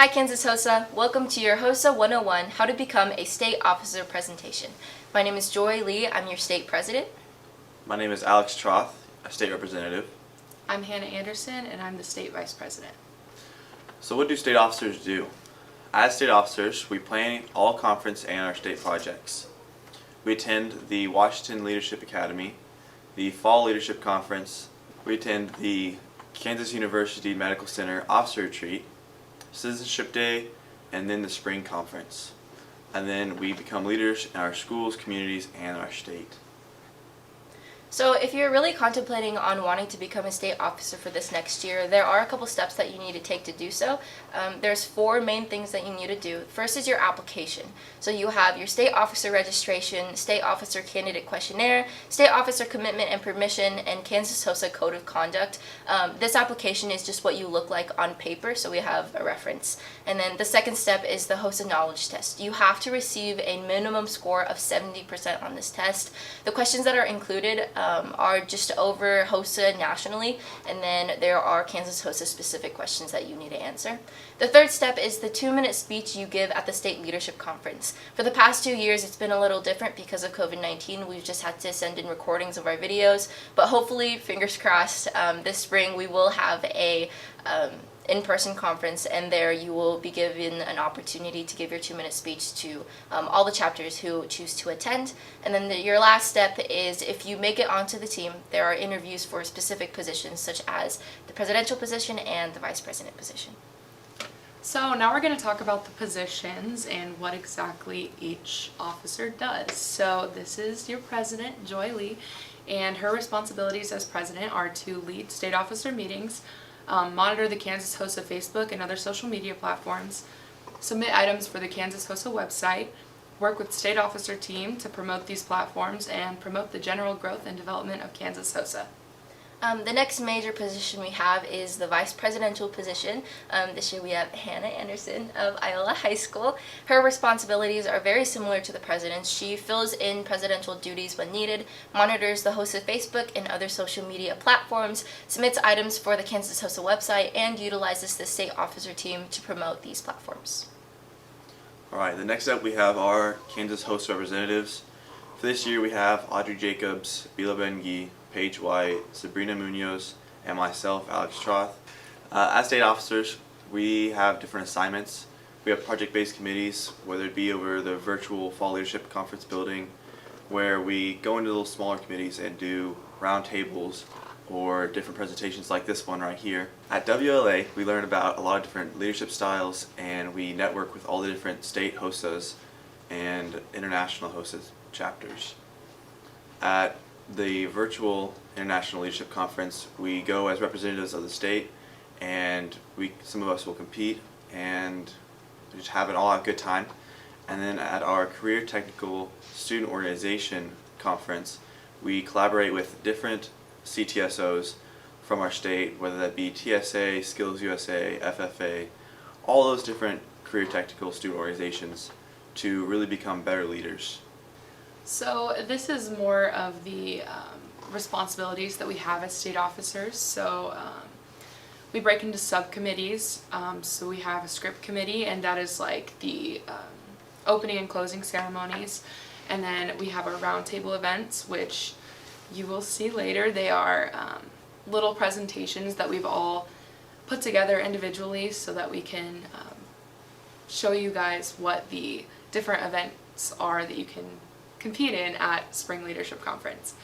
Hi Kansas HOSA, welcome to your HOSA 101, How to Become a State Officer presentation. My name is Joy Lee, I'm your state president. My name is Alex Troth, a state representative. I'm Hannah Anderson, and I'm the state vice president. So what do state officers do? As state officers, we plan all conference and our state projects. We attend the Washington Leadership Academy, the Fall Leadership Conference, we attend the Kansas University Medical Center Officer Retreat, Citizenship Day, and then the Spring Conference. And then we become leaders in our schools, communities, and our state. So if you're really contemplating on wanting to become a state officer for this next year, there are a couple steps that you need to take to do so. There's 4 main things that you need to do. First is your application. So you have your state officer registration, state officer candidate questionnaire, state officer commitment and permission, and Kansas HOSA code of conduct. This application is just what you look like on paper, so we have a reference. And then the second step is the HOSA knowledge test. You have to receive a minimum score of 70% on this test. The questions that are included are just over HOSA nationally, and then there are Kansas HOSA specific questions that you need to answer. The third step is the 2-minute speech you give at the state leadership conference. For the past 2 years, it's been a little different because of COVID-19. We've just had to send in recordings of our videos, but hopefully, fingers crossed, this spring we will have a in-person conference, and there you will be given an opportunity to give your 2-minute speech to all the chapters who choose to attend. And then your last step is, if you make it onto the team, there are interviews for specific positions such as the presidential position and the vice president position. So now we're going to talk about the positions and what exactly each officer does. So this is your president, Joy Lee, and her responsibilities as president are to lead state officer meetings, monitor the Kansas HOSA Facebook and other social media platforms, submit items for the Kansas HOSA website, work with state officer team to promote these platforms, and promote the general growth and development of Kansas HOSA. The next major position we have is the vice presidential position. This year we have Hannah Anderson of Iola High School. Her responsibilities are very similar to the president's. She fills in presidential duties when needed, monitors the HOSA Facebook and other social media platforms, submits items for the Kansas HOSA website, and utilizes the state officer team to promote these platforms. Alright, the next up we have our Kansas HOSA representatives. For this year we have Audrey Jacobs, Bila Bengi, Paige White, Sabrina Munoz, and myself, Alex Troth. As state officers, we have different assignments. We have project-based committees, whether it be over the virtual Fall Leadership Conference building, where we go into little smaller committees and do roundtables or different presentations like this one right here. At WLA, we learn about a lot of different leadership styles, and we network with all the different state HOSAs and international HOSA chapters. At the virtual International Leadership Conference, we go as representatives of the state, and some of us will compete and just have an all-out good time. And then at our Career Technical Student Organization Conference, we collaborate with different CTSOs from our state, whether that be TSA, Skills USA, FFA, all those different career technical student organizations, to really become better leaders. So this is more of the responsibilities that we have as state officers. So we break into subcommittees. So we have a script committee, and that is like the opening and closing ceremonies. And then we have our roundtable events, which you will see later. They are little presentations that we've all put together individually so that we can show you guys what the different events are that you can compete in at Spring Leadership Conference.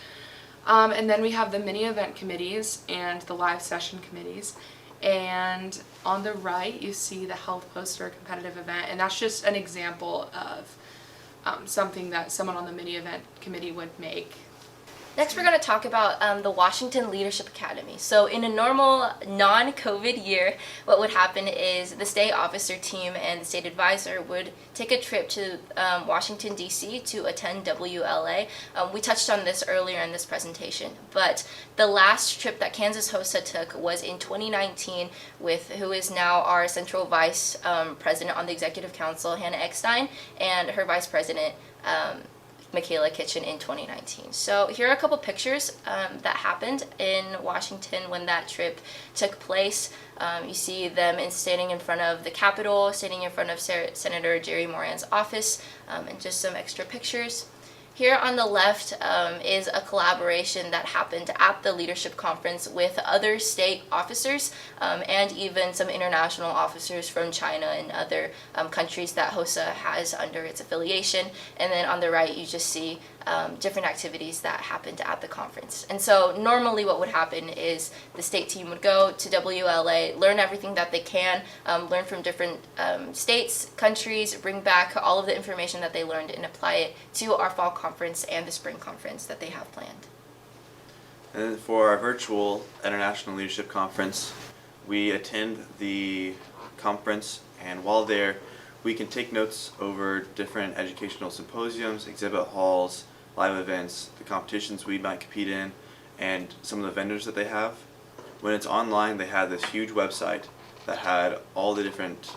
And then we have the mini event committees and the live session committees. And on the right you see the health poster competitive event, and that's just an example of something that someone on the mini event committee would make. Next, we're going to talk about the Washington Leadership Academy. So in a normal non-COVID year, what would happen is the state officer team and the state advisor would take a trip to Washington, D.C. to attend WLA. We touched on this earlier in this presentation, but the last trip that Kansas HOSA took was in 2019 with who is now our central vice president on the executive council, Hannah Eckstein, and her vice president, Michaela Kitchen in 2019. So here are a couple pictures that happened in Washington when that trip took place. You see them standing in front of the Capitol, standing in front of Senator Jerry Moran's office, and just some extra pictures. Here on the left is a collaboration that happened at the leadership conference with other state officers and even some international officers from China and other countries that HOSA has under its affiliation. And then on the right, you just see different activities that happened at the conference. And so normally what would happen is the state team would go to WLA, learn everything that they can, learn from different states, countries, bring back all of the information that they learned and apply it to our fall conference and the spring conference that they have planned. And then for our virtual International Leadership Conference, we attend the conference, and while there, we can take notes over different educational symposiums, exhibit halls, live events, the competitions we might compete in, and some of the vendors that they have. When it's online, they have this huge website that had all the different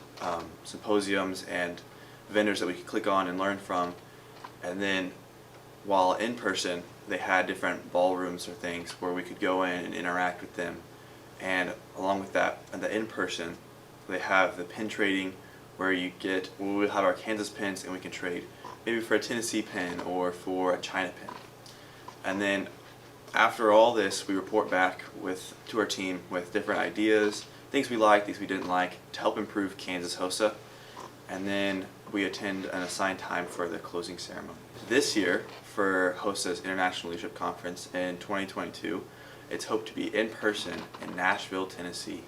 symposiums and vendors that we could click on and learn from. And then while in person, they had different ballrooms or things where we could go in and interact with them. And along with that, and the in-person, they have the pin trading where we have our Kansas pins and we can trade maybe for a Tennessee pin or for a China pin. And then after all this, we report back to our team with different ideas, things we liked, things we didn't like, to help improve Kansas HOSA. And then we attend an assigned time for the closing ceremony. This year, for HOSA's International Leadership Conference in 2022, it's hoped to be in person in Nashville, Tennessee.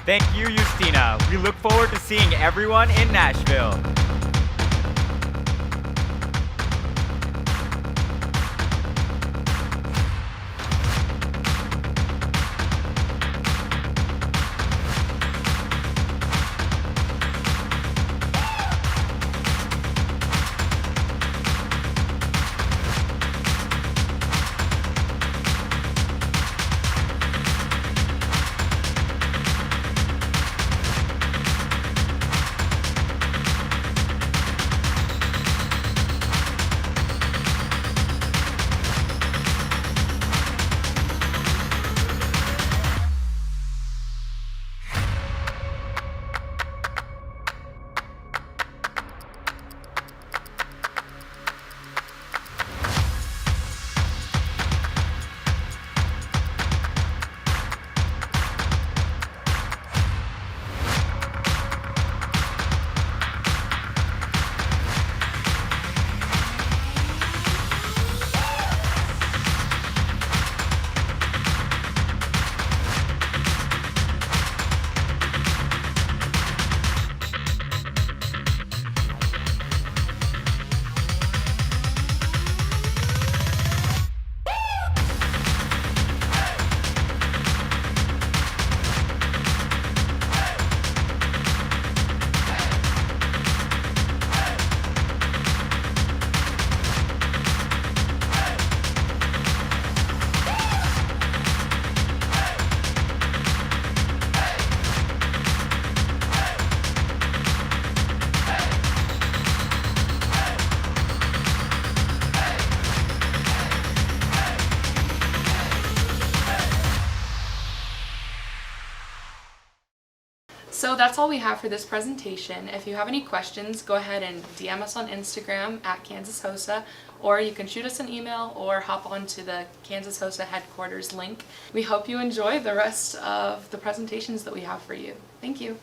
Thank you, Justina. We look forward to seeing everyone in Nashville. So that's all we have for this presentation. If you have any questions, go ahead and DM us on Instagram at Kansas HOSA, or you can shoot us an email or hop onto the Kansas HOSA headquarters link. We hope you enjoy the rest of the presentations that we have for you. Thank you.